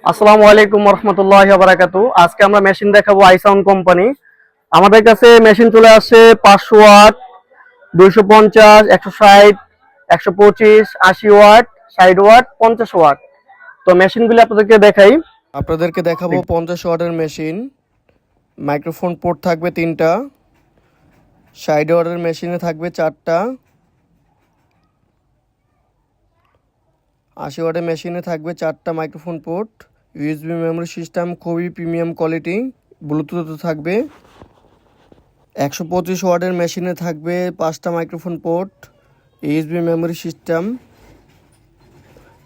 আসসালামু আলাইকুম রহমতুল্লাহি ওয়া বারাকাতু। আজকে আমরা মেশিন দেখাবো আইসাউন্ড কোম্পানি। আমাদের কাছে মেশিন চলে আসছে 500 ওয়াট, 250, 160, 125, 80 ওয়াট, 60 ওয়াট, 50 ওয়াট। তো মেশিনগুলো আপনাদেরকে দেখাবো 50 ওয়াটের মেশিন। মাইক্রোফোন পোর্ট থাকবে 3টা। 60 ওয়াটের মেশিনে থাকবে 4টা। 80 ওয়াটের মেশিনে থাকবে 4টা microphone port. USB memory system খুবই প্রিমিয়াম কোয়ালিটি, ব্লুটুথও থাকবে। 125 ওয়াটের মেশিনে থাকবে 5টা microphone port, USB memory system.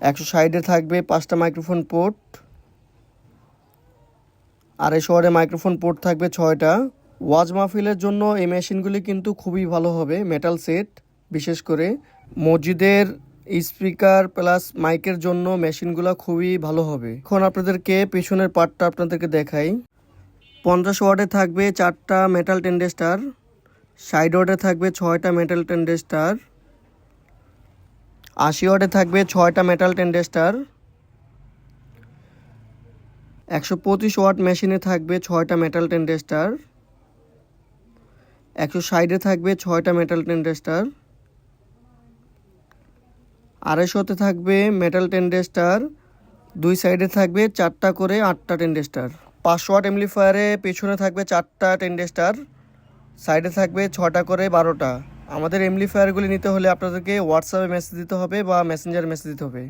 160-এ থাকবে 5টা মাইক্রোফোন পোর্ট। 250 ওয়াটের মাইক্রোফোন পোর্ট থাকবে 6টা। ওয়াজ মাহফিলের জন্য এই মেশিনগুলি কিন্তু খুবই ভালো হবে। মেটাল সেট, বিশেষ করে মসজিদের স্পিকার প্লাস মাইকের জন্য মেশিনগুলো খুবই ভালো হবে। এখন আপনাদেরকে পেছনের পার্টটা আপনাদেরকে দেখাই। 50 ওয়াটে থাকবে 4টা মেটাল টেন্ডেস্টার। 60 ওয়াটে থাকবে 6টা মেটাল টেন্ডেস্টার। 80 ওয়াটে থাকবে 6টা মেটাল টেন্ডেস্টার। 125 ওয়াট মেশিনে থাকবে 6টা মেটাল টেন্ডেস্টার। 160-এ থাকবে 6টা মেটাল টেন্ডেস্টার। 250-তে থাকবে মেটাল টেন্ডেস্টার। দুই সাইডে থাকবে 4টা করে 8টা টেন্ডেস্টার। 500 ওয়াট এমপ্লিফায়ারে পেছনে থাকবে 4টা টেন্ডেস্টার, সাইডে থাকবে 6টা করে 12টা। আমাদের এমপ্লিফায়ারগুলি নিতে হলে আপনাদেরকে হোয়াটসঅ্যাপে মেসেজ দিতে হবে বা মেসেঞ্জারে মেসেজ দিতে হবে।